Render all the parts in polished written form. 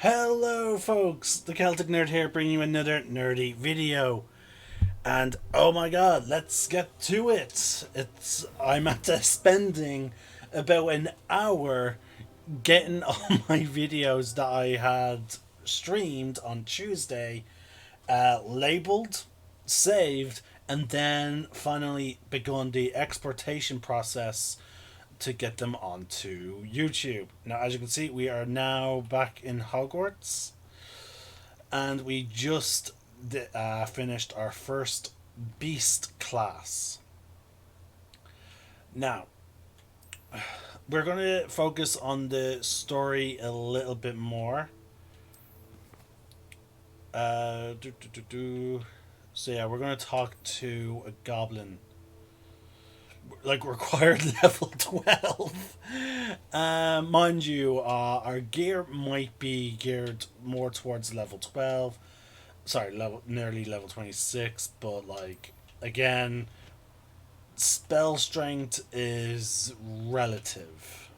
Hello, folks! The Celtic Nerd here, bringing you another nerdy video. And oh my god, let's get to it! I'm at spending about an hour getting all my videos that I had streamed on Tuesday labeled, saved, and then finally begun the exportation process to get them onto YouTube. Now, as you can see, we are now back in Hogwarts, and we just finished our first beast class. Now, we're going to focus on the story a little bit more. Uh, do, do, do, do. So, yeah, we're going to talk to a goblin. Like, required level 12. Mind you, our gear might be geared more towards level 12. Sorry, nearly level 26, but like, again, spell strength is relative.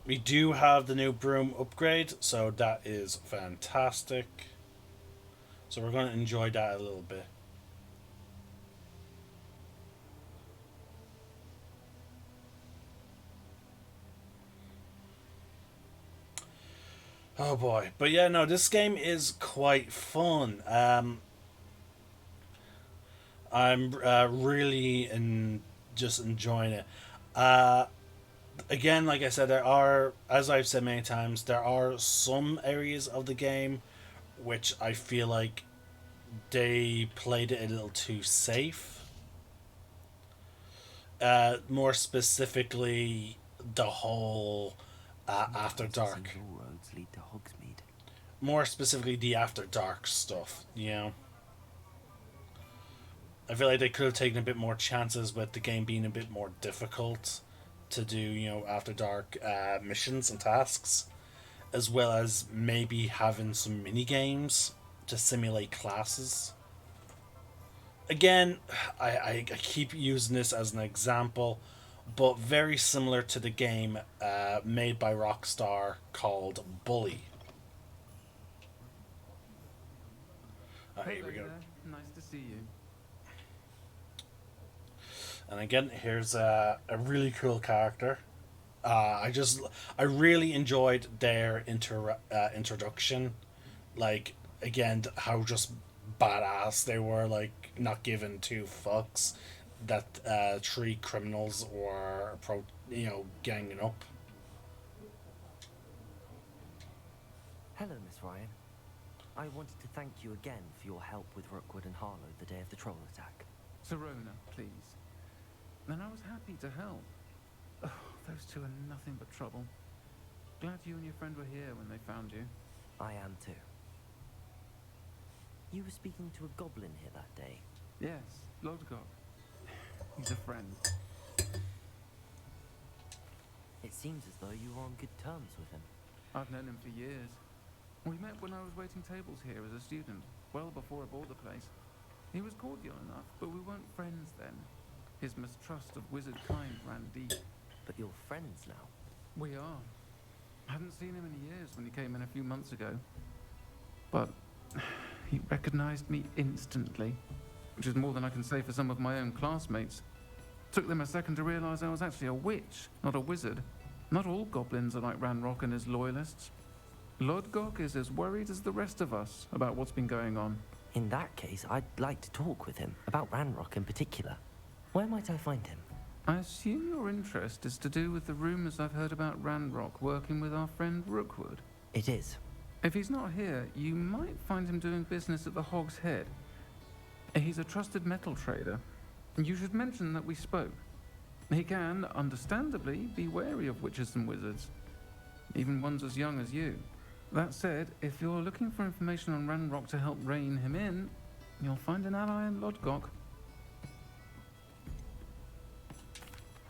We do have the new broom upgrade, so that is fantastic. So we're going to enjoy that a little bit. Oh boy. But yeah, no, this game is quite fun. I'm really just enjoying it. Uh, Again, like I said, there are, as I've said many times, there are some areas of the game which I feel like they played it a little too safe. More specifically, the whole after dark. All roads lead to Hogsmeade. More specifically, the after dark stuff. You know, I feel like they could have taken a bit more chances with the game being a bit more difficult to do. You know, after dark missions and tasks, as well as maybe having some mini games to simulate classes. Again, I keep using this as an example, but very similar to the game made by Rockstar called Bully. Oh, Hey here we go. there, nice to see you. And again, here's a really cool character. I really enjoyed their introduction. Like, again, how just badass they were. Like, not giving two fucks that three criminals were ganging up. Hello, Miss Ryan. I wanted to thank you again for your help with Rookwood and Harlow the day of the troll attack. Serona, please. And I was happy to help. Oh, those two are nothing but trouble. Glad you and your friend were here when they found you. I am too. You were speaking to a goblin here that day. Yes, Urtkot. He's a friend. It seems as though you are on good terms with him. I've known him for years. We met when I was waiting tables here as a student, well before I bought the place. He was cordial enough, but we weren't friends then. His mistrust of wizard kind ran deep. But you're friends now. We are. I hadn't seen him in years when he came in a few months ago. But he recognized me instantly, which is more than I can say for some of my own classmates. Took them a second to realize I was actually a witch, not a wizard. Not all goblins are like Ranrock and his loyalists. Lodgok is as worried as the rest of us about what's been going on. In that case, I'd like to talk with him, about Ranrock in particular. Where might I find him? I assume your interest is to do with the rumors I've heard about Ranrock working with our friend Rookwood. It is. If he's not here, you might find him doing business at the Hog's Head. He's a trusted metal trader. You should mention that we spoke. He can, understandably, be wary of witches and wizards, even ones as young as you. That said, if you're looking for information on Ranrock to help rein him in, you'll find an ally in Lodgok.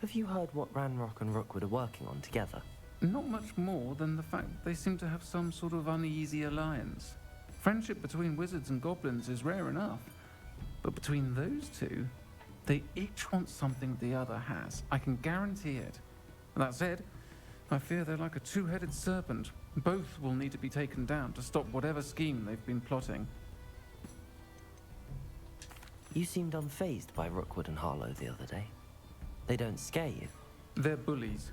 Have you heard what Ranrock and Rookwood are working on together? Not much more than the fact that they seem to have some sort of uneasy alliance. Friendship between wizards and goblins is rare enough, but between those two, they each want something the other has. I can guarantee it. That said, I fear they're like a two-headed serpent. Both will need to be taken down to stop whatever scheme they've been plotting. You seemed unfazed by Rookwood and Harlow the other day. They don't scare you. They're bullies.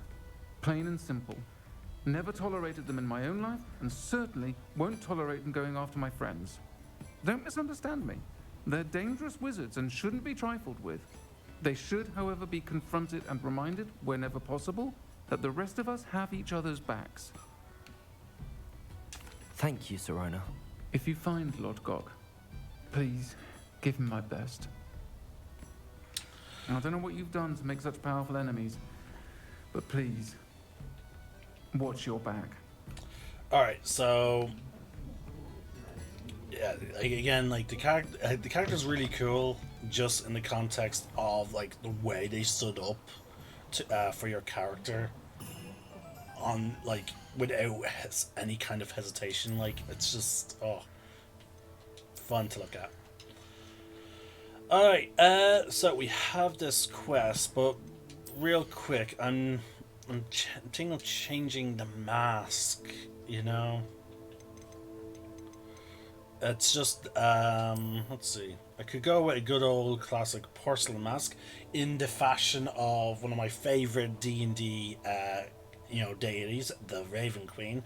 Plain and simple. Never tolerated them in my own life, and certainly won't tolerate them going after my friends. Don't misunderstand me. They're dangerous wizards and shouldn't be trifled with. They should, however, be confronted and reminded, whenever possible, that the rest of us have each other's backs. Thank you, Sirona. If you find Lord Gok, please give him my best. I don't know what you've done to make such powerful enemies, but please, watch your back. Alright, so... yeah, again, like, the character's really cool, just in the context of, like, the way they stood up to, for your character. On, like, without any kind of hesitation. Like, it's just, oh, fun to look at. Alright, so we have this quest, but real quick, I'm thinking of changing the mask, you know? It's just, let's see. I could go with a good old classic porcelain mask in the fashion of one of my favorite D&D, you know, deities, the Raven Queen,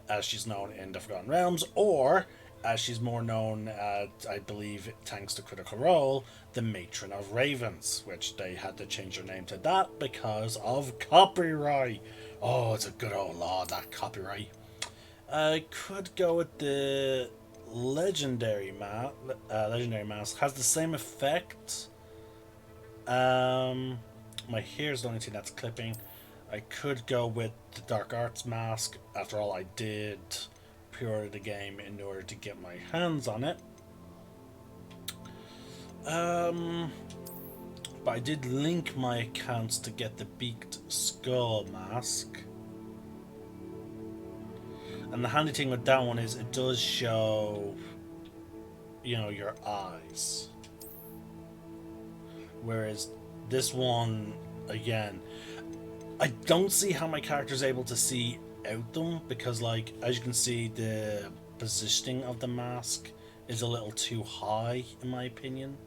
as she's known in the Forgotten Realms, or as she's more known, I believe, thanks to Critical Role, the Matron of Ravens, which they had to change her name to that because of copyright. Oh, it's a good old law, that copyright. I could go with the legendary mask. Has the same effect. My hair's the only thing that's clipping. I could go with the Dark Arts mask. After all, I did pre-order the game in order to get my hands on it. But I did link my accounts to get the Beaked Skull mask. And the handy thing with that one is it does show, you know, your eyes. Whereas this one, again, I don't see how my character's able to see out them because, like, as you can see, the positioning of the mask is a little too high, in my opinion.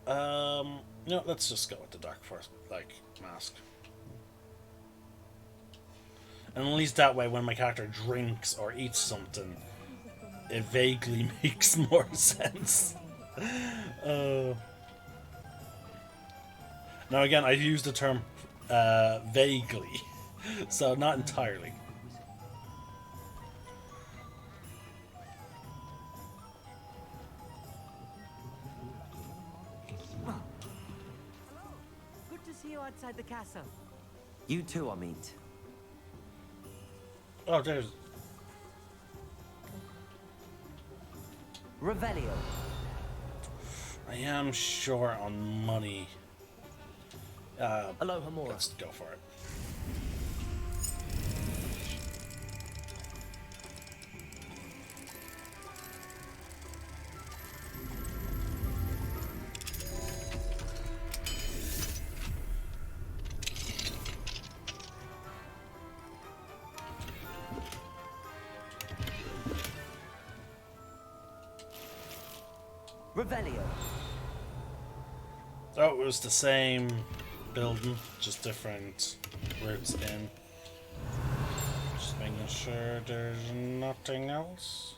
No, let's just go with the Dark Force, like, mask. And at least that way, when my character drinks or eats something, it vaguely makes more sense. Now again, I use the term vaguely, so not entirely. Good to see you outside the castle. You too, Amit. Oh, there's... Revelio. I am short on money. Aloha more. Let's go for it. Revelio. Oh, it was the same building, just different routes in. Just making sure there's nothing else.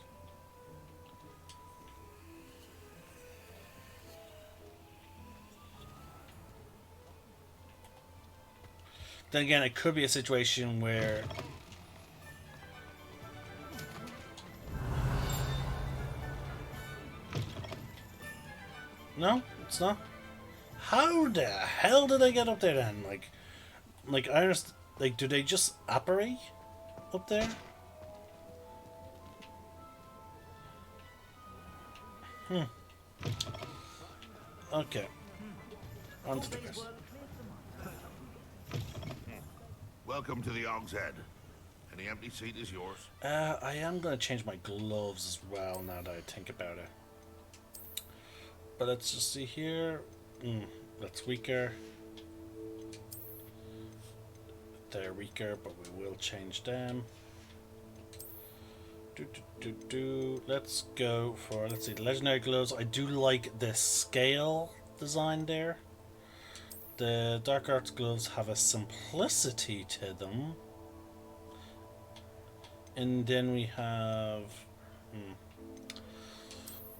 Then again, it could be a situation where... No, it's not. How the hell did I get up there then? Like I understand. Like, do they just apparate up there? Okay. On to the quest. Welcome to the Og's Head. Any empty seat is yours. I am gonna change my gloves as well now that I think about it. But let's just see here. That's weaker. they're weaker, but we will change them. Let's go for, let's see, the legendary gloves. I do like the scale design there. The dark arts gloves have a simplicity to them. And then we have...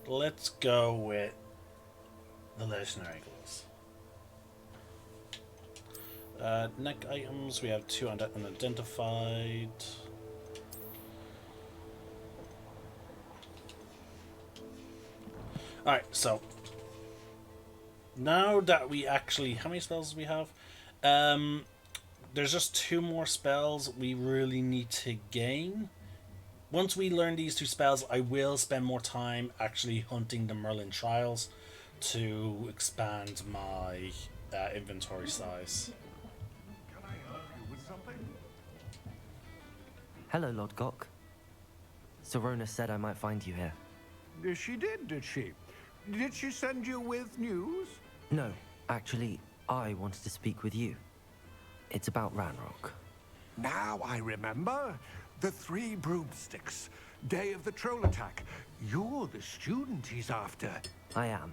let's go with the legendary gloves. Neck items, we have 2 unidentified. Alright, so now that we actually... How many spells do we have? There's just 2 more spells we really need to gain. Once we learn these 2 spells, I will spend more time actually hunting the Merlin Trials to expand my inventory size. Can I help you with something? Hello, Lord Gok. Serona said I might find you here. She did she? Did she send you with news? No, actually, I wanted to speak with you. It's about Ranrock. Now I remember. The 3 broomsticks. Day of the troll attack. You're the student he's after. I am,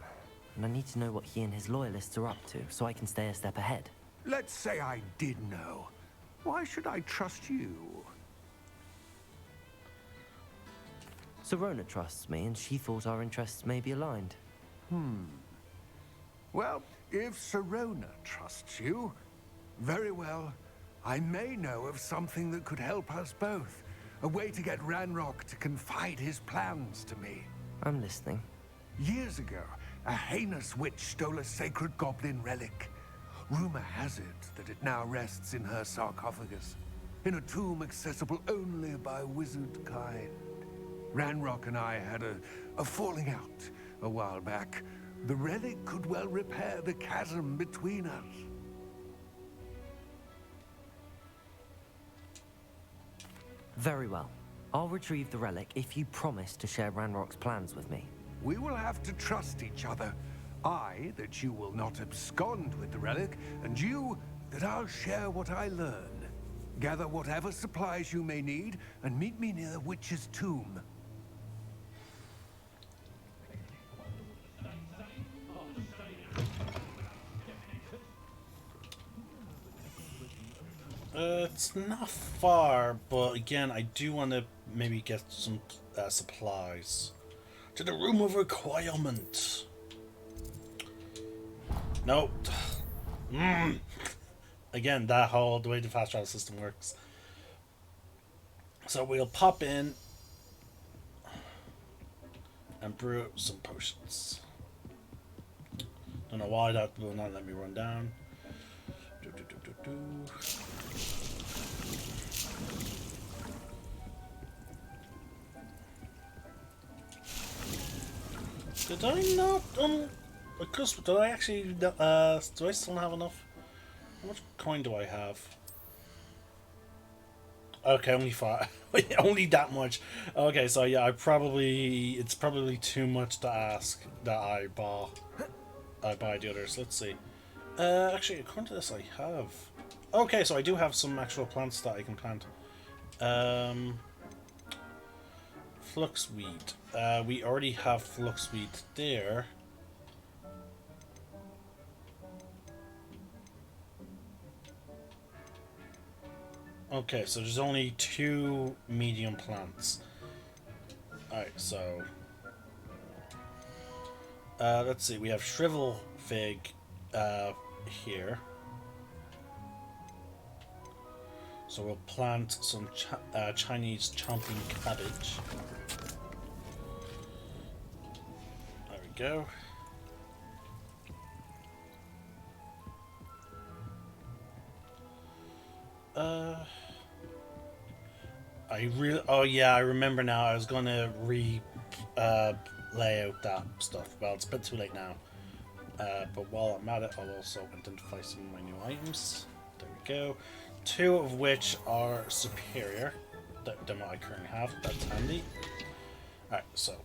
and I need to know what he and his loyalists are up to, so I can stay a step ahead. Let's say I did know. Why should I trust you? Serona trusts me, and she thought our interests may be aligned. Well, if Serona trusts you, very well. I may know of something that could help us both. A way to get Ranrock to confide his plans to me. I'm listening. Years ago, a heinous witch stole a sacred goblin relic. Rumor has it that it now rests in her sarcophagus, in a tomb accessible only by wizard kind. Ranrock and I had a falling out a while back. The relic could well repair the chasm between us. Very well. I'll retrieve the relic if you promise to share Ranrock's plans with me. We will have to trust each other. I, that you will not abscond with the relic, and you, that I'll share what I learn. Gather whatever supplies you may need, and meet me near the witch's tomb. It's not far, but again, I do want to maybe get some supplies. To the room of requirement. Nope. Again, the way the fast travel system works. So we'll pop in and brew some potions. Don't know why that will not let me run down. Did I not did I actually do I still have enough? How much coin do I have? Okay, only 5. Only that much. Okay, so yeah, it's probably too much to ask that I buy the others. Let's see. Actually, according to this, I have. Okay, so I do have some actual plants that I can plant. Fluxweed. We already have fluxweed there. Okay, so there's only 2 medium plants. Alright, so... let's see, we have shrivel fig here. So we'll plant some Chinese chomping cabbage. There we go. Oh yeah, I remember now. I was gonna lay out that stuff. Well, it's a bit too late now. But while I'm at it, I'll also identify some of my new items. There we go. 2 of which are superior than what I currently have. That's handy. Alright, so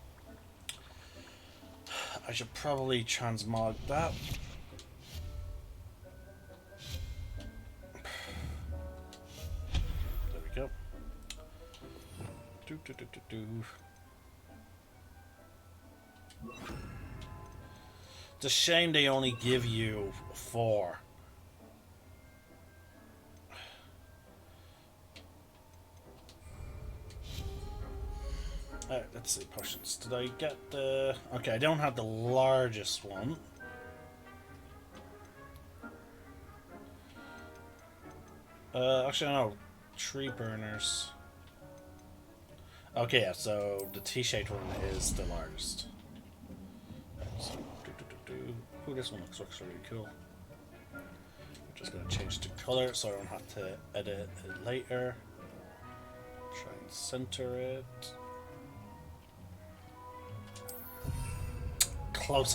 I should probably transmog that. It's a shame they only give you 4. Let's see, potions. Did I get the... Okay, I don't have the largest one. Actually, no. Tree burners. Okay, yeah, so the T-shaped one is the largest. So, ooh, this one looks really cool. I'm just going to change the color so I don't have to edit it later. Try and center it. Close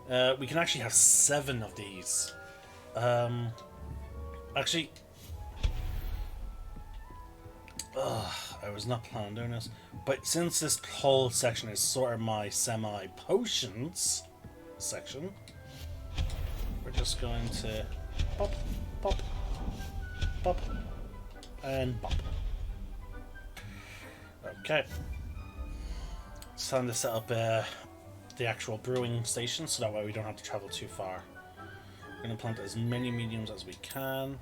enough. We can actually have 7 of these. Actually, I was not planning on doing this, but since this whole section is sort of my semi-potions section, we're just going to pop, pop, pop, and pop. Okay. It's time to set up the actual brewing station, so that way we don't have to travel too far. We're going to plant as many mediums as we can.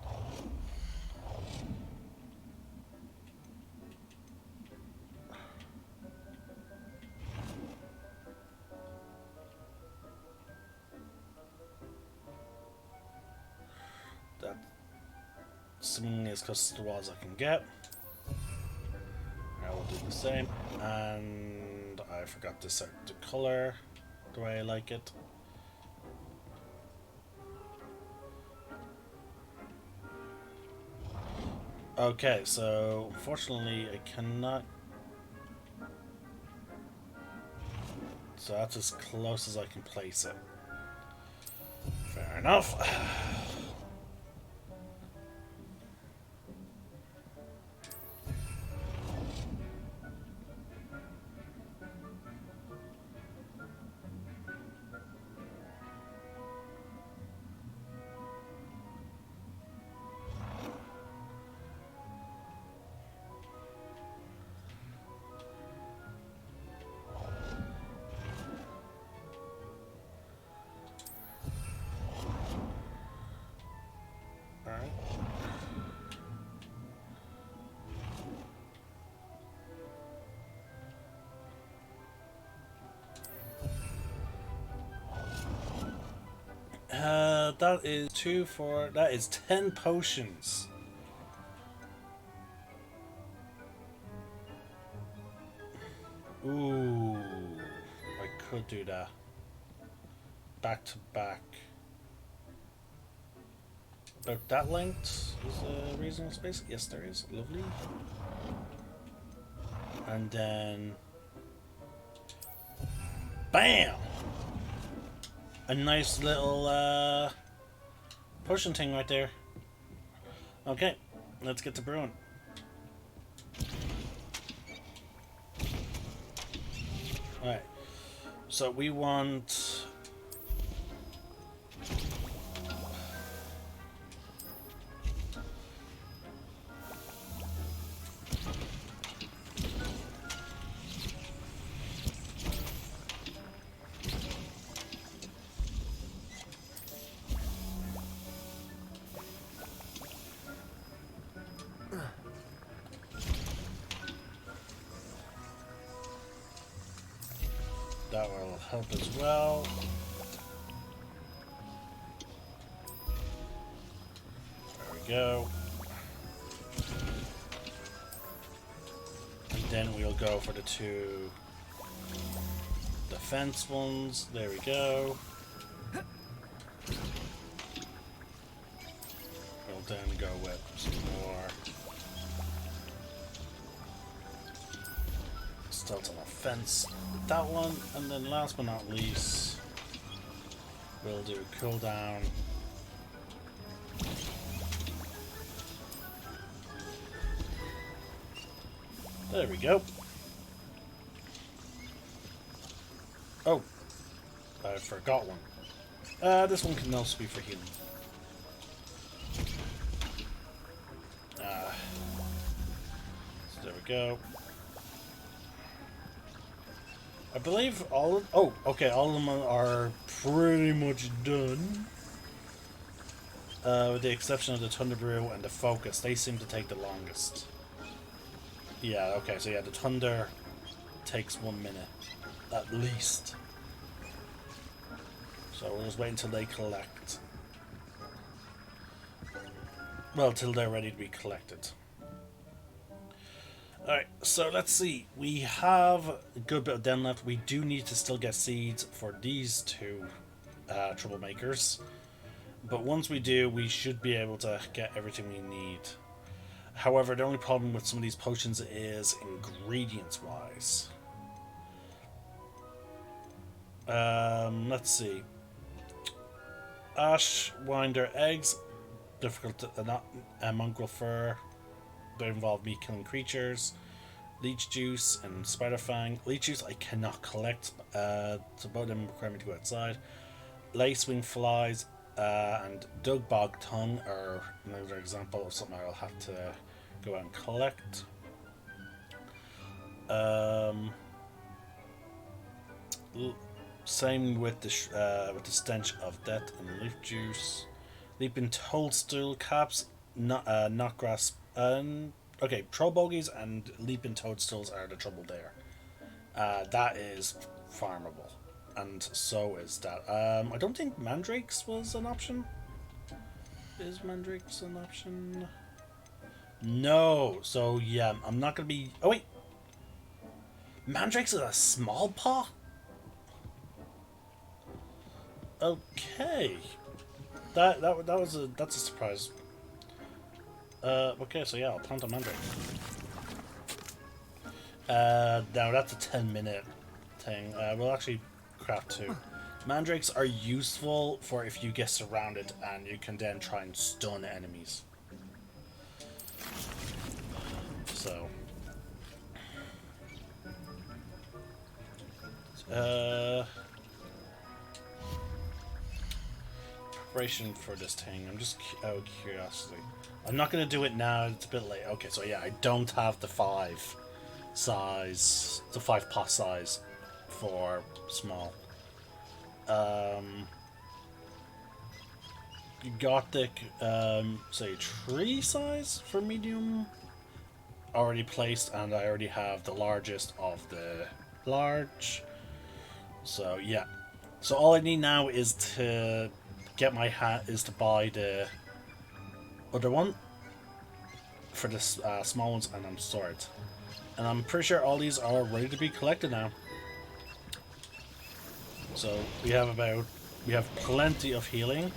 That seemingly as close to the wall as I can get. I will do the same. And I forgot to set the color the way I like it. Okay, so unfortunately I cannot. So that's as close as I can place it. Fair enough. That is 2, 4, that is 10 potions. Ooh, I could do that. Back to back. About that length is a reasonable space. Yes, there is. Lovely. And then... BAM! A nice little potion thing right there. Okay, let's get to brewing. Alright, so we want... That will help as well. There we go. And then we'll go for the 2 defense ones. There we go. We'll then go with some more stealth on offense. That one, and then last but not least, we'll do cooldown. There we go. Oh, I forgot one. This one can also be for healing. There we go. I believe all of... Oh, okay, all of them are pretty much done. With the exception of the Thunder Brew and the Focus. They seem to take the longest. Yeah, okay, so yeah, the Thunder takes 1 minute. At least. So we'll just wait until they collect. Well, till they're ready to be collected. Alright, so let's see. We have a good bit of den left. We do need to still get seeds for these two troublemakers. But once we do, we should be able to get everything we need. However, the only problem with some of these potions is ingredients-wise. Let's see. Ash, Winder, eggs. Difficult to... not mongrel fur. They involve me killing creatures. Leech juice and spider fang. Leech juice I cannot collect. So both of them require me to go outside. Lacewing flies and Dug Bog tongue are another example of something I'll have to go out and collect. Same with the stench of death and leaf juice. Leaping toadstool caps, not grass. Okay, troll bogies and leaping toadstools are the trouble there. That is farmable, and so is that. I don't think mandrakes was an option. Is mandrakes an option? No. So yeah, I'm not gonna be. Oh wait, mandrakes is a small paw. Okay, that's a surprise. Okay, so yeah, I'll plant a mandrake. Now that's a 10-minute thing. We'll actually craft 2. Mandrakes are useful for if you get surrounded and you can then try and stun enemies. So... preparation for this thing. I'm just out of curiosity. I'm not going to do it now. It's a bit late. Okay, so yeah, I don't have the 5 size, the 5 pot size for small. Gothic, say 3 size for medium already placed, and I already have the largest of the large. So yeah, so all I need now is to get my to buy the other one for the small ones, and I'm sorted. And I'm pretty sure all these are ready to be collected now. So we have plenty of healing.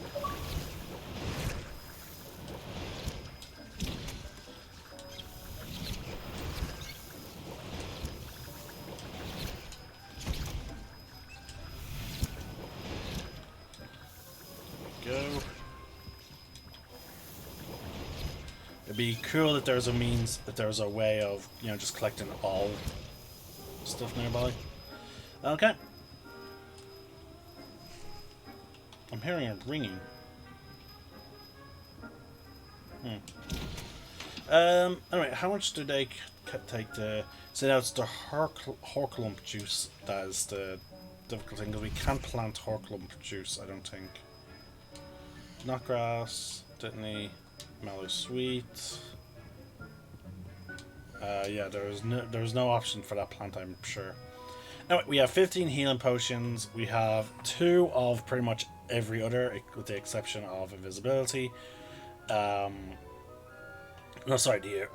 Go. It'd be cool if there's a way of, you know, just collecting all stuff nearby. Okay. I'm hearing a ringing. Anyway, how much do they take to... So now it's the Horklump juice that is the difficult thing, because we can't plant Horklump juice, I don't think. Knotgrass, Dittany, Mellow Sweet. Yeah, there's no option for that plant, I'm sure. Anyway, we have 15 healing potions. We have 2 of pretty much every other, with the exception of invisibility. No, sorry, the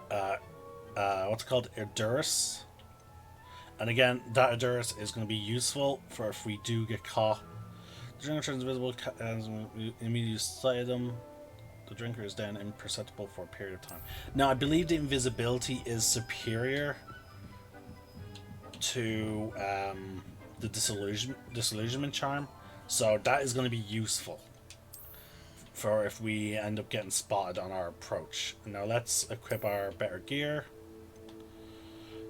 what's it called? Edurus. And again, that Edurus is going to be useful for if we do get caught. The drinker turns invisible and immediately sight them. The drinker is then imperceptible for a period of time. Now, I believe the invisibility is superior to the disillusionment charm, so that is going to be useful for if we end up getting spotted on our approach. Now let's equip our better gear.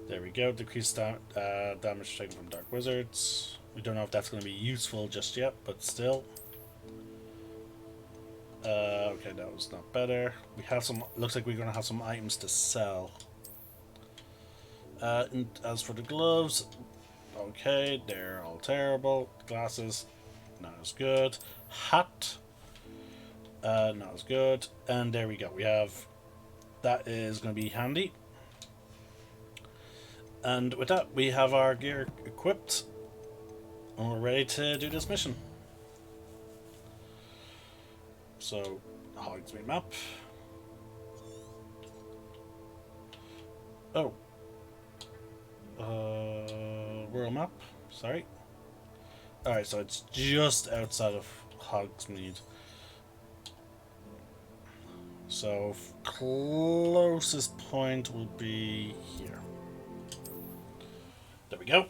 There we go. Decrease damage taken from dark wizards. We don't know if that's going to be useful just yet, but still. Okay, that was not better. We have some. Looks like we're going to have some items to sell. And as for the gloves, okay, they're all terrible. Glasses, not as good. Hat, not as good. And there we go. We have that is going to be handy. And with that, we have our gear equipped, and we're ready to do this mission. So, Hogsmeade map. Oh. World map. Sorry. Alright, so it's just outside of Hogsmeade. So, closest point will be here. There we go.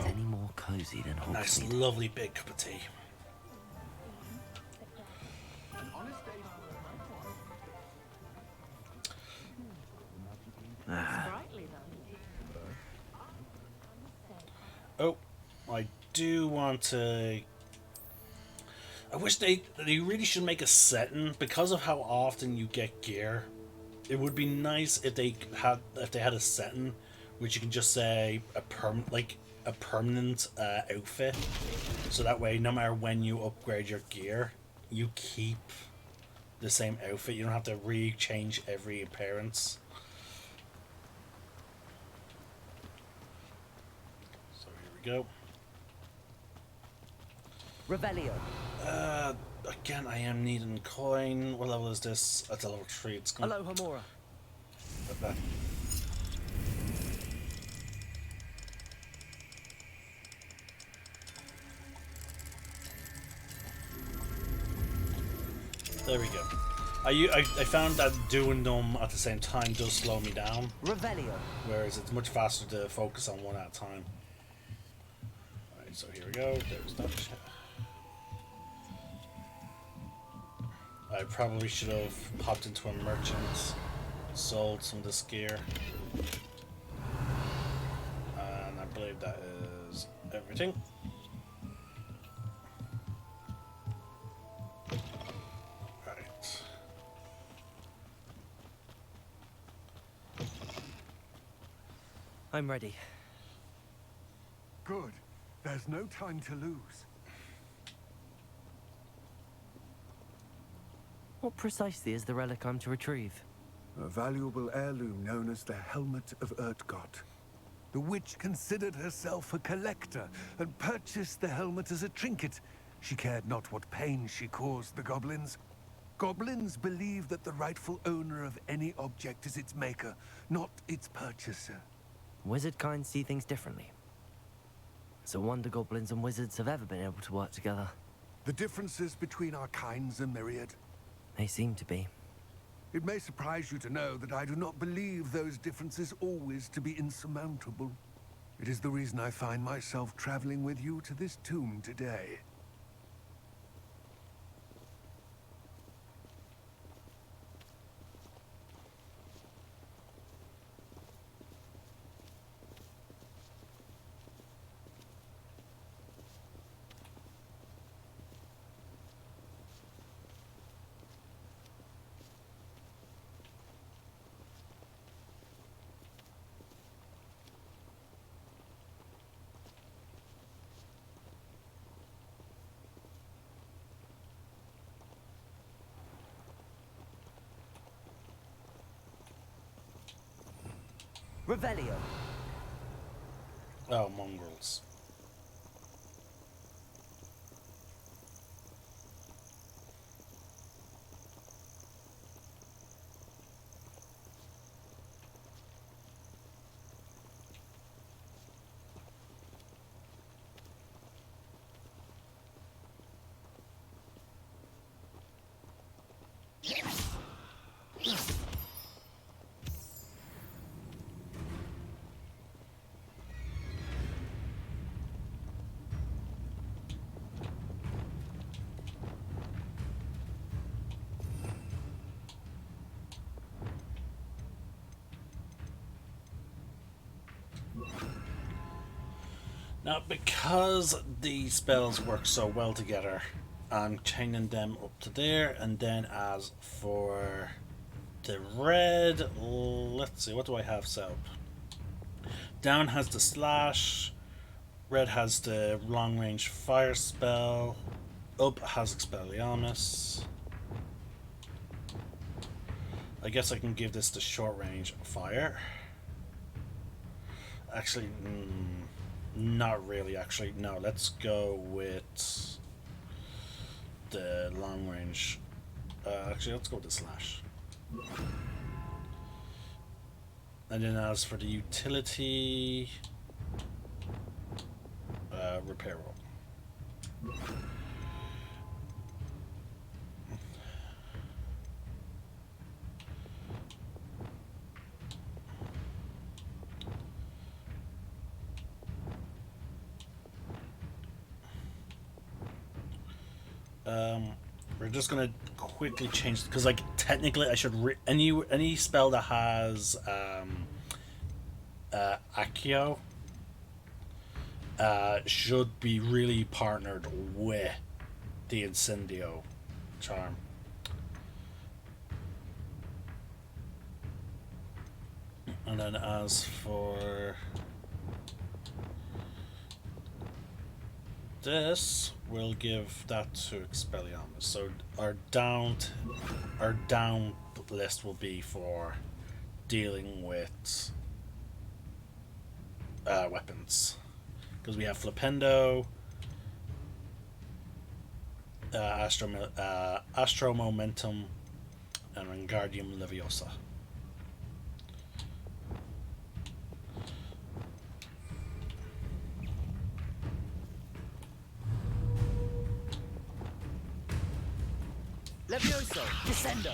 Any more cozy than Hogsmeade? Nice, lovely big cup of tea. Oh, I do want to. I wish they really should make a setting because of how often you get gear. It would be nice if they had a setting which you can just say a permanent outfit, so that way no matter when you upgrade your gear, you keep the same outfit. You don't have to re-change every appearance. So here we go. Revelio. Again, I am needing coin. What level is this? That's a level 3. It's going. Hello, Hamura. There we go. I found that doing them at the same time does slow me down. Revelio. Whereas it's much faster to focus on one at a time. Alright, so here we go. There's that shit. I probably should have popped into a merchant, sold some of this gear. And I believe that is everything. Right. I'm ready. Good. There's no time to lose. What precisely is the relic I'm to retrieve? A valuable heirloom known as the Helmet of Urtkot. The witch considered herself a collector and purchased the helmet as a trinket. She cared not what pain she caused the goblins. Goblins believe that the rightful owner of any object is its maker, not its purchaser. Wizard kind see things differently. It's a wonder goblins and wizards have ever been able to work together. The differences between our kinds are myriad. They seem to be. It may surprise you to know that I do not believe those differences always to be insurmountable. It is the reason I find myself traveling with you to this tomb today. Revelio. Oh, mongrels. Now, because these spells work so well together, I'm chaining them up to there, and then as for the red, let's see, what do I have set up? Down has the slash, red has the long range fire spell, up has Expelliarmus. I guess I can give this the short range fire. Actually, not really, actually. No, let's go with the long range. Actually, let's go with the slash. And then as for the utility, repair roll. We're just gonna quickly change because, like, technically, I should any spell that has Accio should be really partnered with the Incendio charm. And then as for this, we'll give that to Expelliarmus. So our down list will be for dealing with weapons, because we have Flipendo, Astro Momentum, and Wingardium Leviosa. Levioso, Descendo.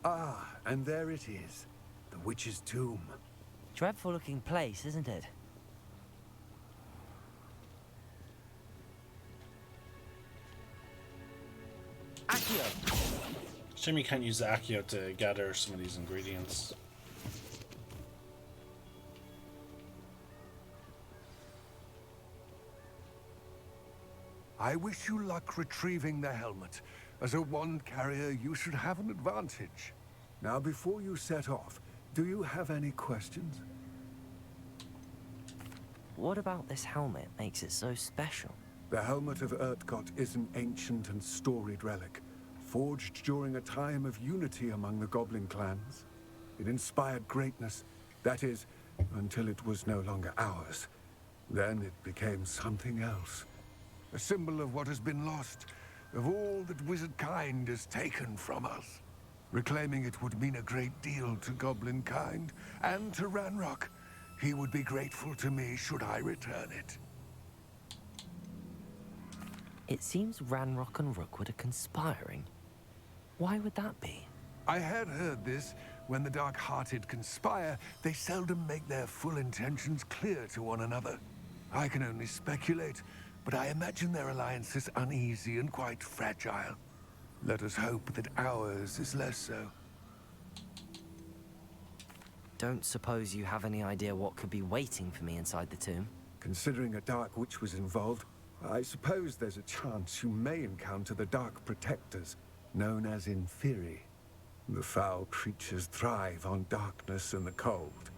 Ah, and there it is. The witch's tomb. Dreadful looking place, isn't it? Accio! Shame you can't use the Accio to gather some of these ingredients. I wish you luck retrieving the helmet. As a wand carrier, you should have an advantage. Now, before you set off, do you have any questions? What about this helmet makes it so special? The helmet of Urtkot is an ancient and storied relic, forged during a time of unity among the goblin clans. It inspired greatness, that is, until it was no longer ours. Then it became something else. A symbol of what has been lost, of all that wizard kind has taken from us. Reclaiming it would mean a great deal to goblin kind, and to Ranrock. He would be grateful to me should I return it. It seems Ranrock and Rookwood are conspiring. Why would that be? I had heard this. When the dark-hearted conspire, they seldom make their full intentions clear to one another. I can only speculate, but I imagine their alliance is uneasy and quite fragile. Let us hope that ours is less so. Don't suppose you have any idea what could be waiting for me inside the tomb? Considering a dark witch was involved, I suppose there's a chance you may encounter the Dark Protectors, known as Inferi. The foul creatures thrive on darkness and the cold.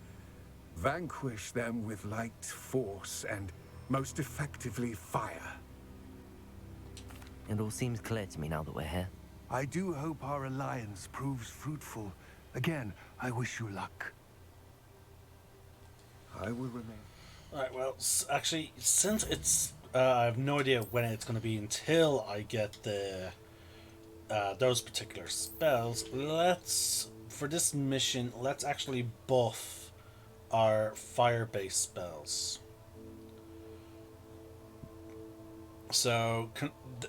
Vanquish them with light, force, and most effectively fire. It all seems clear to me now that we're here. I do hope our alliance proves fruitful. Again, I wish you luck. I will remain. Alright, well, actually, since it's. I have no idea when it's going to be until I get the those particular spells. Let's. For this mission, let's actually buff our fire-based spells. So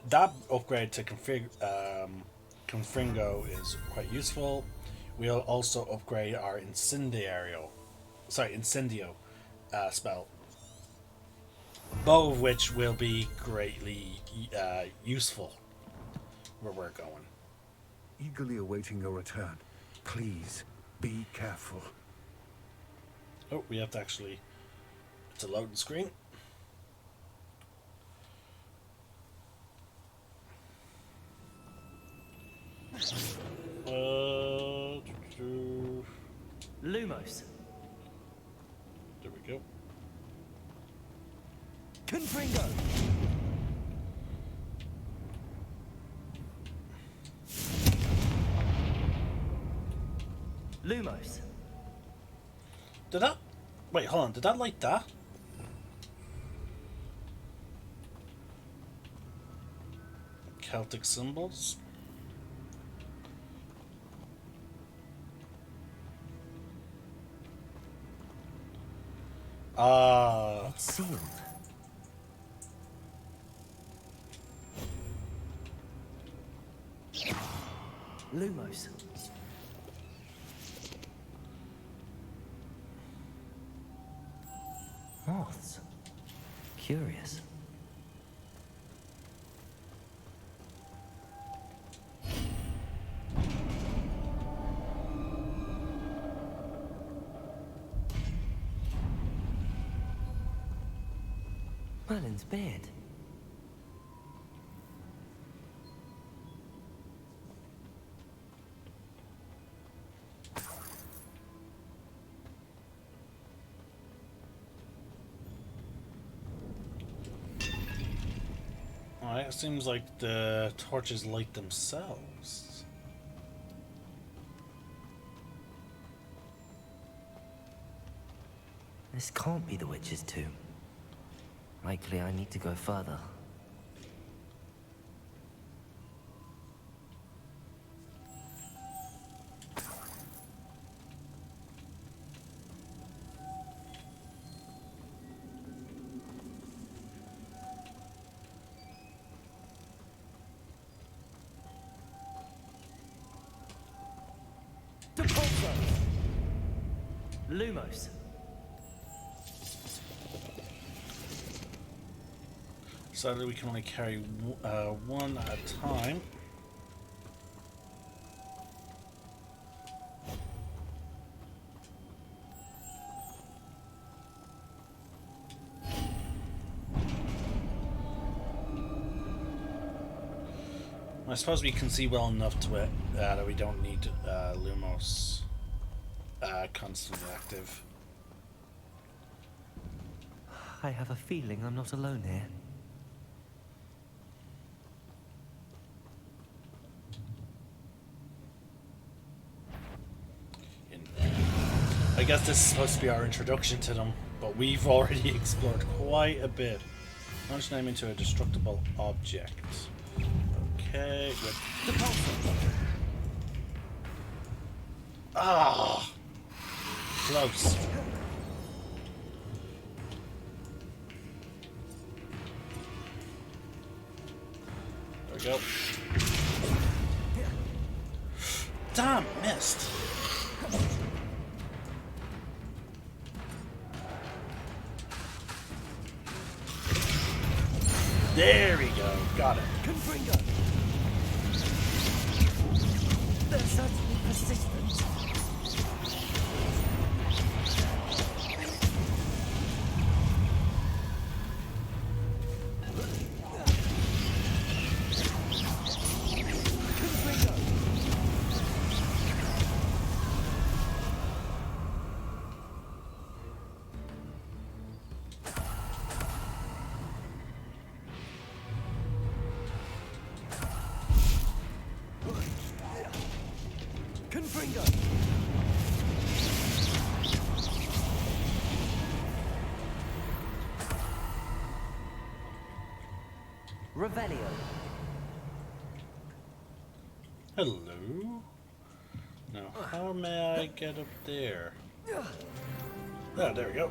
that upgrade to Confringo is quite useful. We'll also upgrade our Incendio spell, both of which will be greatly useful where we're going. Eagerly awaiting your return. Please, be careful. Oh, we have to actually... It's a loading screen. Lumos. There we go. Confringo. Lumos. Did that... Wait, hold on. Did that like that? Celtic symbols? It's sealed. Lumos. Moths. Curious. Merlin's beard. Alright, it seems like the torches light themselves. This can't be the witch's tomb. Likely I need to go further. Lumos. Sadly, we can only carry one at a time. I suppose we can see well enough to it that we don't need Lumos constantly active. I have a feeling I'm not alone here. I guess this is supposed to be our introduction to them, but we've already explored quite a bit. Launch name into a destructible object. Okay, with the pulsar. Ah, close. There we go. Damn, missed. There we go. Got it. Confringo. They're certainly persistent. Revelio. Hello. Now, how may I get up there? Ah, there we go.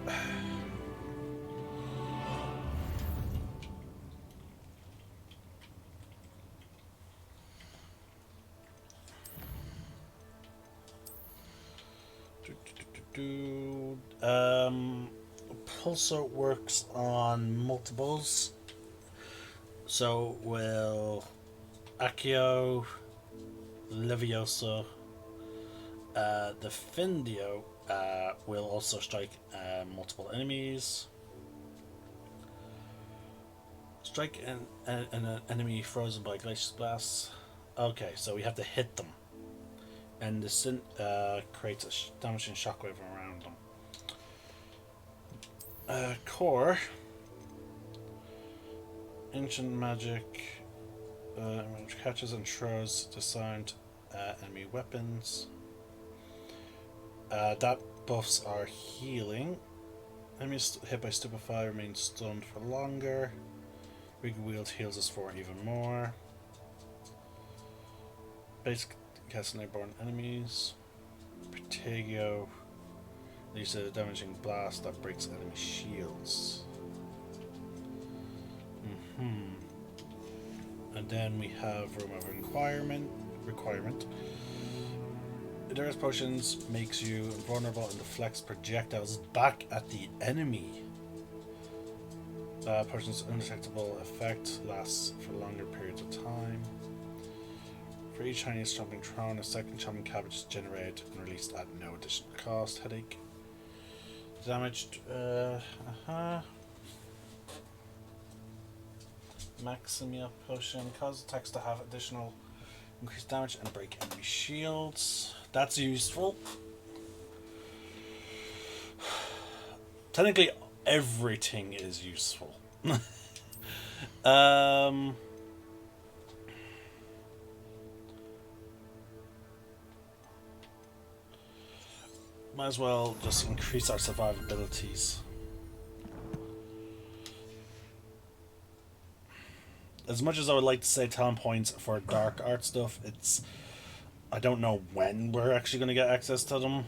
Pulsar works on multiples. So will Accio, Leviosa, the Findio will also strike multiple enemies. Strike an enemy frozen by glacial blasts. Okay, so we have to hit them. And the Sin creates a damaging shockwave around them. Core. Ancient magic. Which catches and throws disarmed enemy weapons. That buffs are healing. Enemies hit by Stupefy remain stunned for longer. Rig Wield heals us for even more. Basic cast airborne enemies. Protagio leads to a damaging blast that breaks enemy shields. And then we have Room of Requirement. Endurance Potions makes you vulnerable and deflects projectiles back at the enemy. Potions' undetectable effect lasts for longer periods of time. For each Chinese chomping throne, a second chomping cabbage is generated and released at no additional cost. Headache. Damaged. Maximia Potion causes attacks to have additional increased damage and break enemy shields. That's useful. Technically, everything is useful. Might as well just increase our survivabilities. As much as I would like to say talent points for dark art stuff, I don't know when we're actually going to get access to them.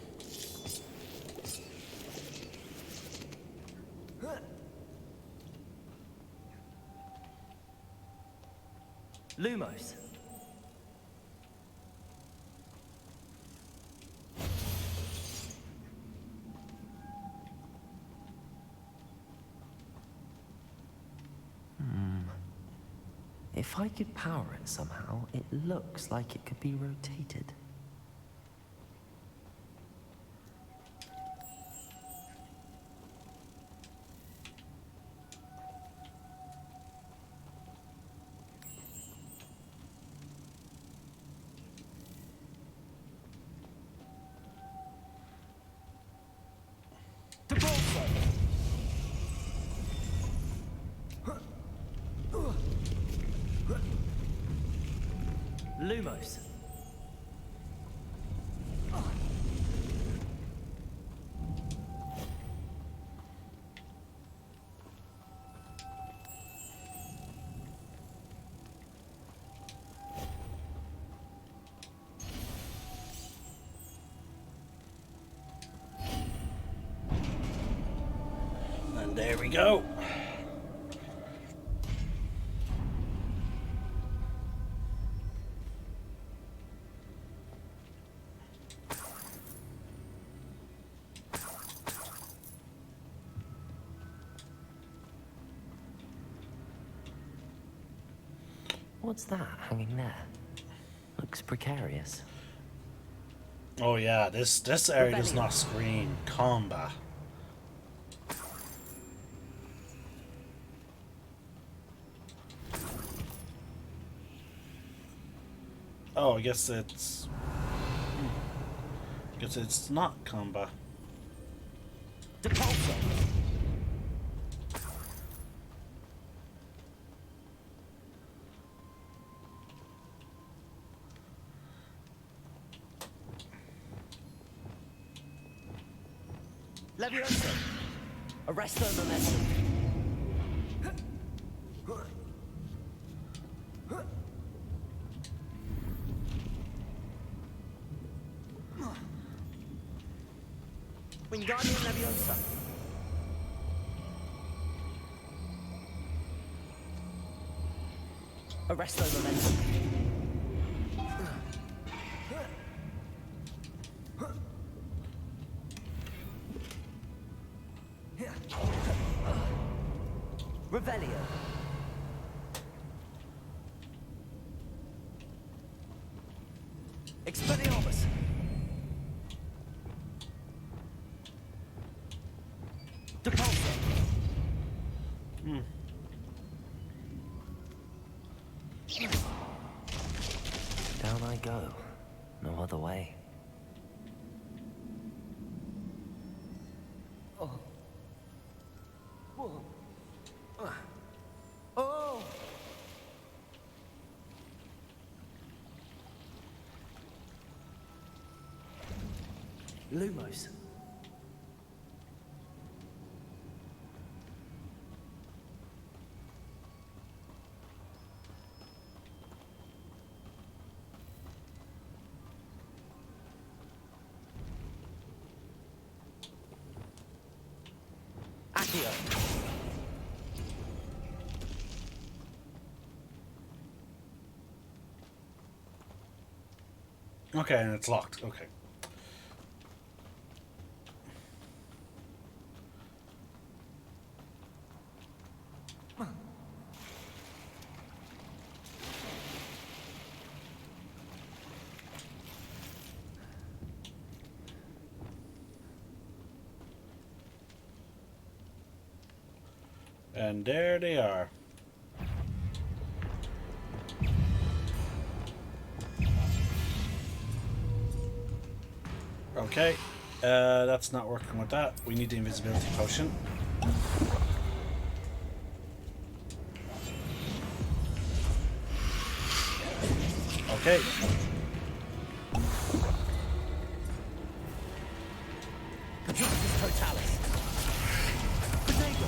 Lumos. If I could power it somehow, it looks like it could be rotated. Lumos. And there we go. What's that hanging there? Looks precarious. Oh yeah, this area does not scream combat. Oh, I guess it's not combat. Depulso. Leviosa. Arresto momentum. Wingardium Leviosa. Arresto Momentum. Revelio. Expelliarmus. Depulso. Down I go. No other way. Oh. Whoa. Oh! Lumos. Accio. Okay, and it's locked. Okay. And there they are. Okay, that's not working with that. We need the invisibility potion. Okay. Conjunctus Totalis. Potato.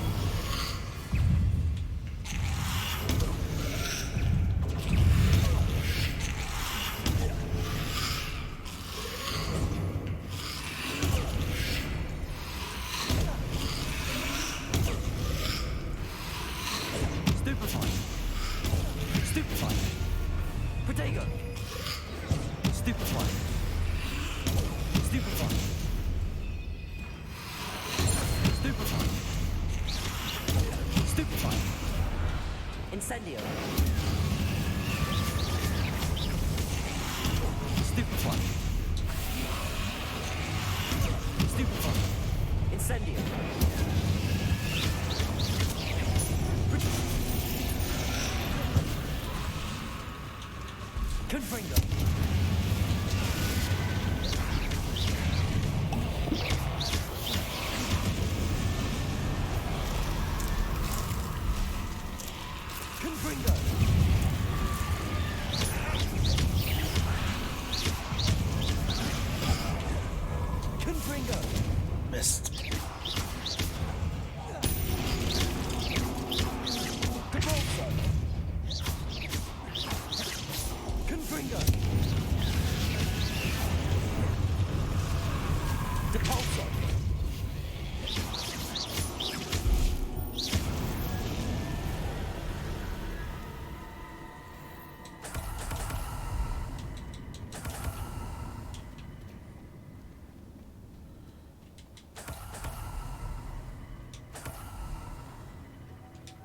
Stupefy. Stupefy. Potato. Stupefy. Stupefy. Stupefy. Stupefy. Incendio. Stupefy. Stupefy. Incendio. Confringo. Confringo. Confringo. Missed. Depulso. Confringo. Depulso.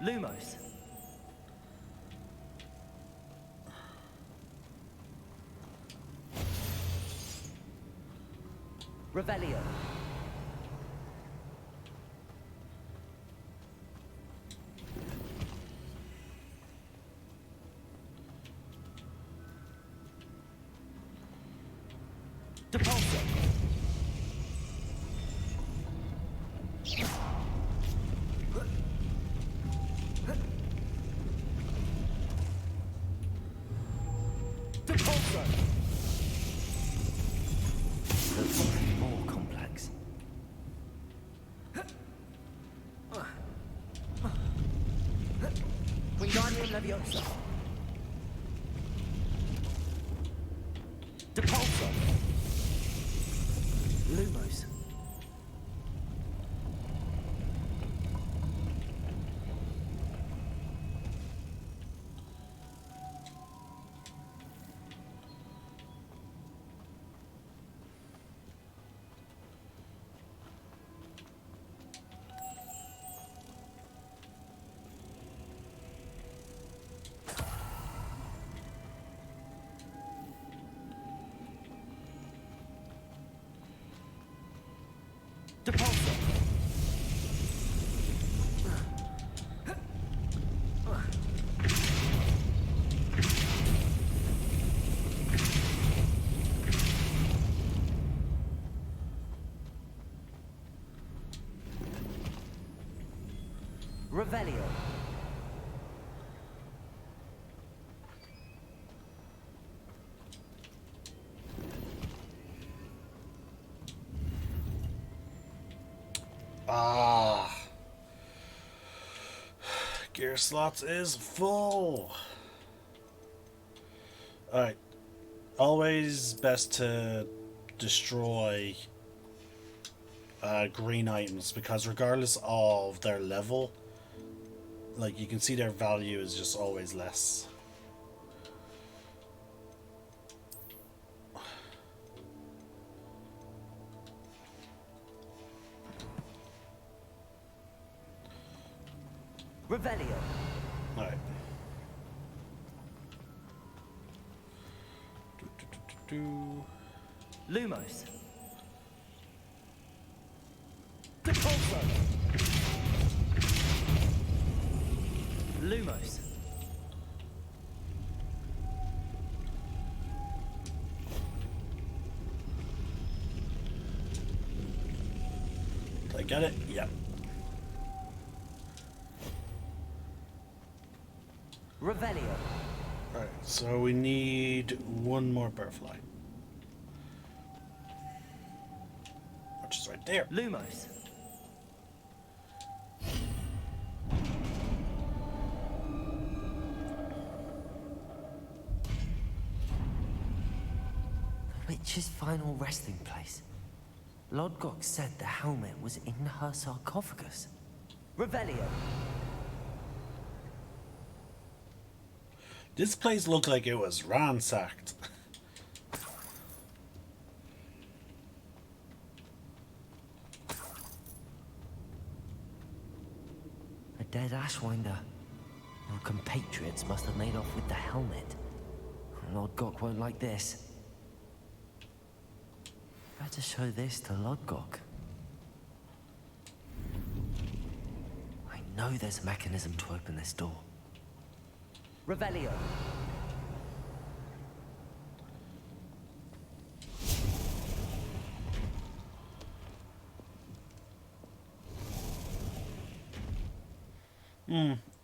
Lumos. Revelio. Depulso. Depulso. Looks more complex. Wingardium Leviosa. Depulso. Lumos. Revelio. Ah. Gear slots is full. Alright. Always best to destroy green items, because regardless of their level, like, you can see their value is just always less. Revelio. Alright. Lumos. Depulso. Lumos. Did I get it? Yeah. Revelio. Alright, so we need one more butterfly. Which is right there. Lumos. The witch's final resting place. Lodgok said the helmet was in her sarcophagus. Revelio. This place looked like it was ransacked. A dead Ashwinder. Your compatriots must have made off with the helmet. Lodgok won't like this. Better show this to Lodgok. I know there's a mechanism to open this door. Revelio.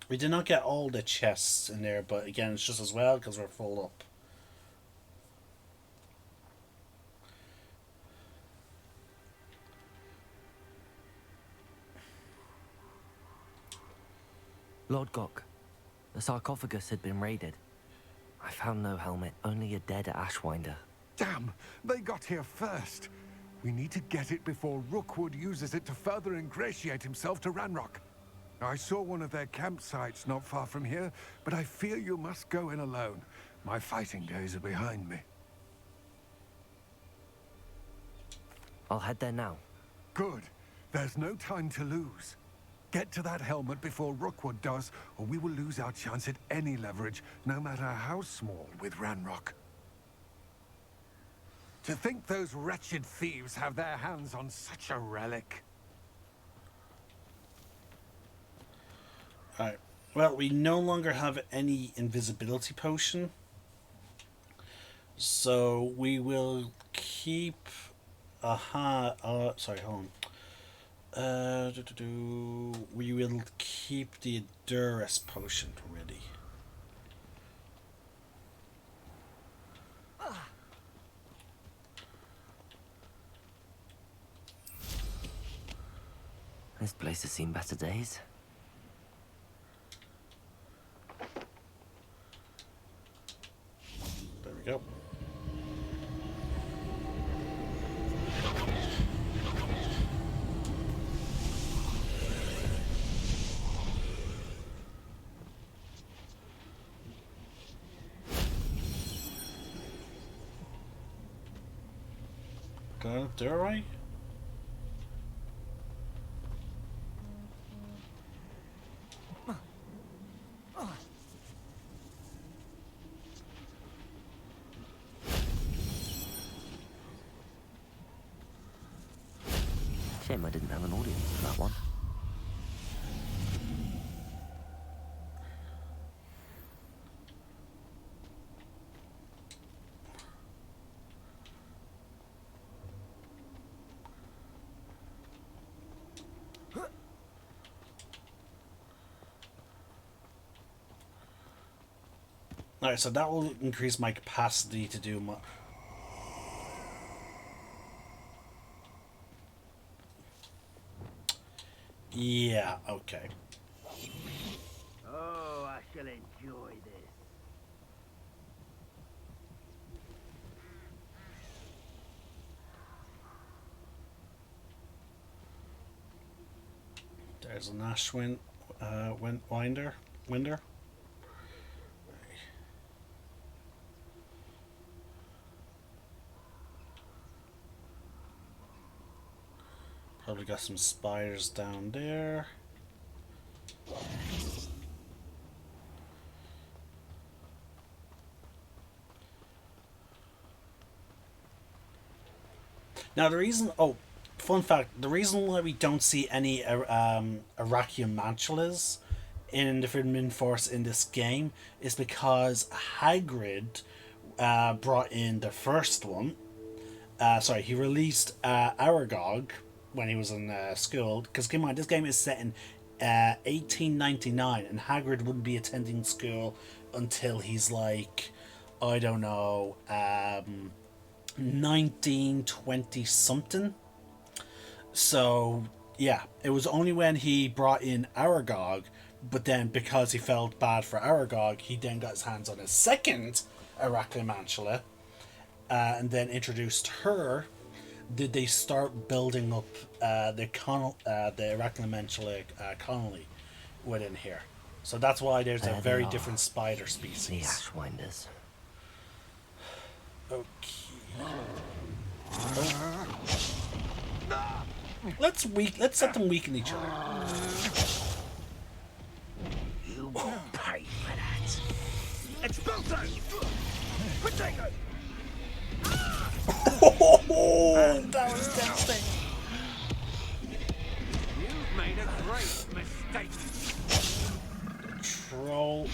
We did not get all the chests in there, but again, it's just as well because we're full up. Lodgok. The sarcophagus had been raided. I found no helmet, only a dead Ashwinder. Damn, they got here first. We need to get it before Rookwood uses it to further ingratiate himself to Ranrock. I saw one of their campsites not far from here, but I fear you must go in alone. My fighting days are behind me. I'll head there now. Good. There's no time to lose. Get to that helmet before Rookwood does, or we will lose our chance at any leverage, no matter how small, with Ranrock. To think those wretched thieves have their hands on such a relic. Alright. Well, we no longer have any invisibility potion. So we will keep sorry, hold on. We will keep the Endurance potion ready. This place has seen better days. There we go. Did I do it right? Shame I didn't have an audience for that one. Alright, so that will increase my capacity to do my... Yeah, okay. Oh, I shall enjoy this. There's an Ashwinder. Winder. Probably got some spiders down there. Now the reason, fun fact, the reason why we don't see any Arachiumantulas in the Forbidden Force in this game is because Hagrid brought in the first one. He released Aragog when he was in school, because keep in mind, this game is set in 1899, and Hagrid wouldn't be attending school until he's like, I don't know, 1920 something. So yeah, it was only when he brought in Aragog, but then because he felt bad for Aragog, he then got his hands on a second Arachiumantula, and then introduced her. Did they start building up the Arachiumantula colony within here? So that's why there's a very different spider species. The Ashwinders. Okay. Let's let them weaken each other. You will pay for that. Expulso! Potato! Oh, that was devastating. You've made a great mistake. Troll.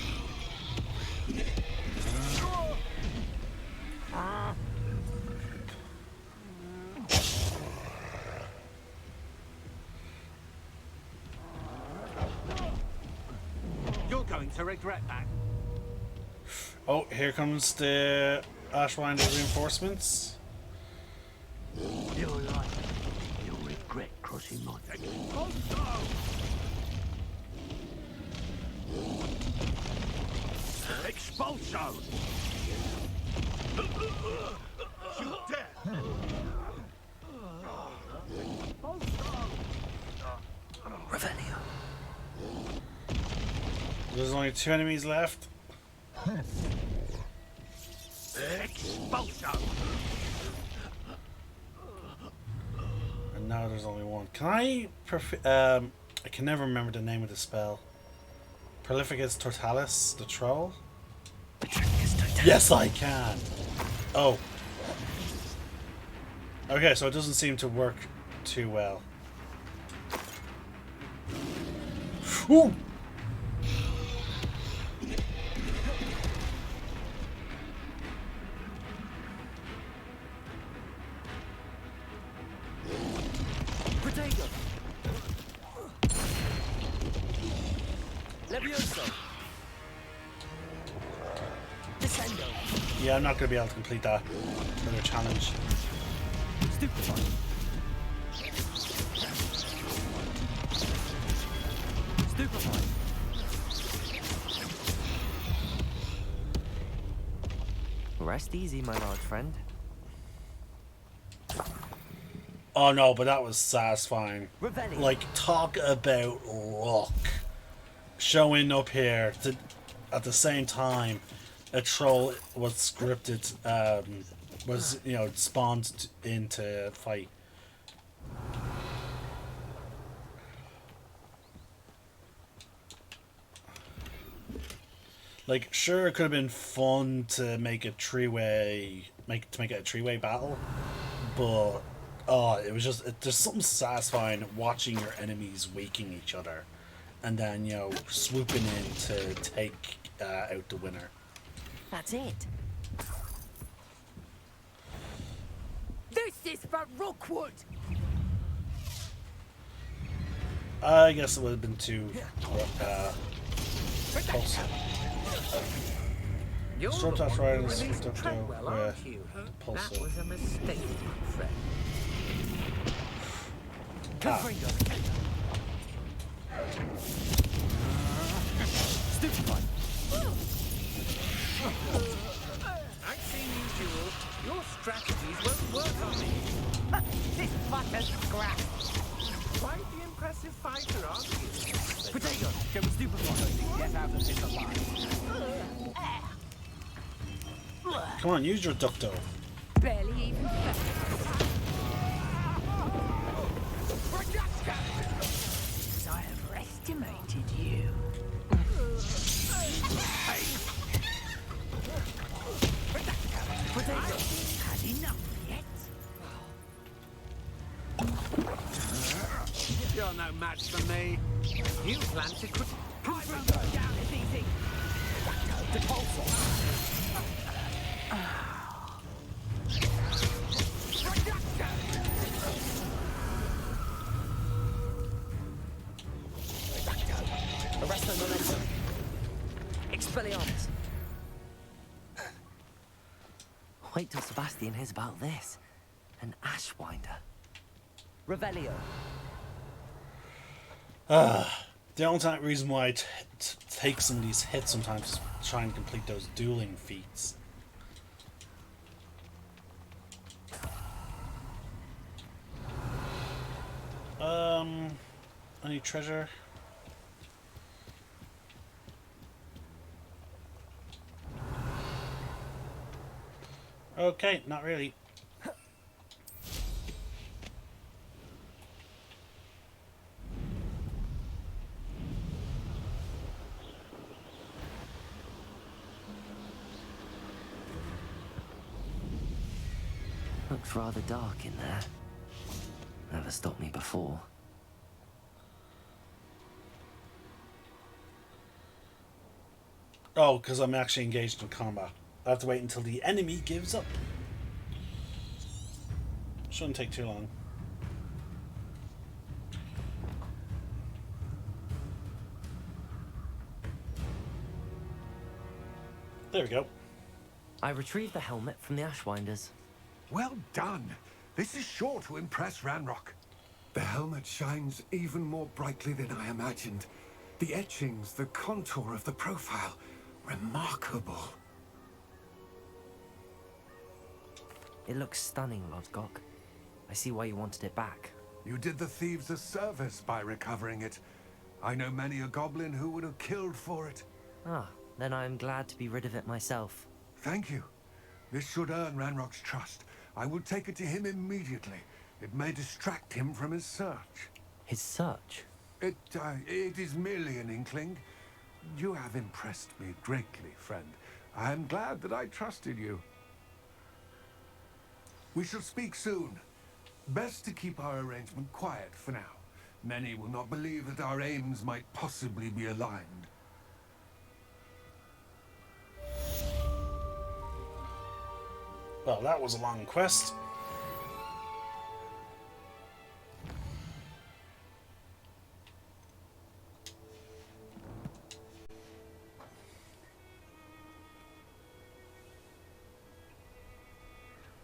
You're going to regret that. Oh, here comes the Ashwinder reinforcements. Your life, you'll regret crossing my Expulso! Shoot dead! Revelio. There's only 2 enemies left. Expulso! And now there's only one. Can I I can never remember the name of the spell. Prolificus Totalis, the troll? Yes, I can! Oh. Okay, so it doesn't seem to work too well. Ooh! Potato. Levioso. Descendo. Yeah, I'm not going to be able to complete that. Another challenge. Stupefy. Stupefy. Rest easy, my large friend. Oh no, but that was satisfying. Revelio. Like, talk about luck. Showing up here to, at the same time, a troll was scripted, was, you know, spawned into fight. Like, sure, it could have been fun to make a three-way, make it a three-way battle, but oh, it was just there's something satisfying watching your enemies waking each other, and then, you know, swooping in to take out the winner. That's it. This is for Rookwood! I guess it would have been too close. You're the Sometimes one riding who is released stuck Treadwell, to aren't you? pulse That was a mistake, my friend. Confringo. Stupefied. I've seen you duel. Your strategies won't work on me. This fucker's scrap. Quite the impressive fighter, aren't you? Potato. Can we stupefy? Get out of this alive. Come on, use your ducto. Barely even felt. I overestimated you. Potato. Had enough yet? You're no match for me. You plan to quit. I won't go down as easy. Arresto momentum. Expelliarmus. Wait till Sebastian hears about this. An Ashwinder. Revelio. The only reason why I take some of these hits sometimes is to try and complete those dueling feats. Any treasure? Okay, not really. Looks rather dark in there. Never stopped me before. Oh, because I'm actually engaged in combat. I have to wait until the enemy gives up. Shouldn't take too long. There we go. I retrieved the helmet from the Ashwinders. Well done. This is sure to impress Ranrock. The helmet shines even more brightly than I imagined. The etchings, the contour of the profile. Remarkable. It looks stunning, Urtkot. I see why you wanted it back. You did the thieves a service by recovering it. I know many a goblin who would have killed for it. Ah, then I'm glad to be rid of it myself. Thank you. This should earn Ranrock's trust. I will take it to him immediately. It may distract him from his search. His search? It is merely an inkling. You have impressed me greatly, friend. I am glad that I trusted you. We shall speak soon. Best to keep our arrangement quiet for now. Many will not believe that our aims might possibly be aligned. Well, that was a long quest.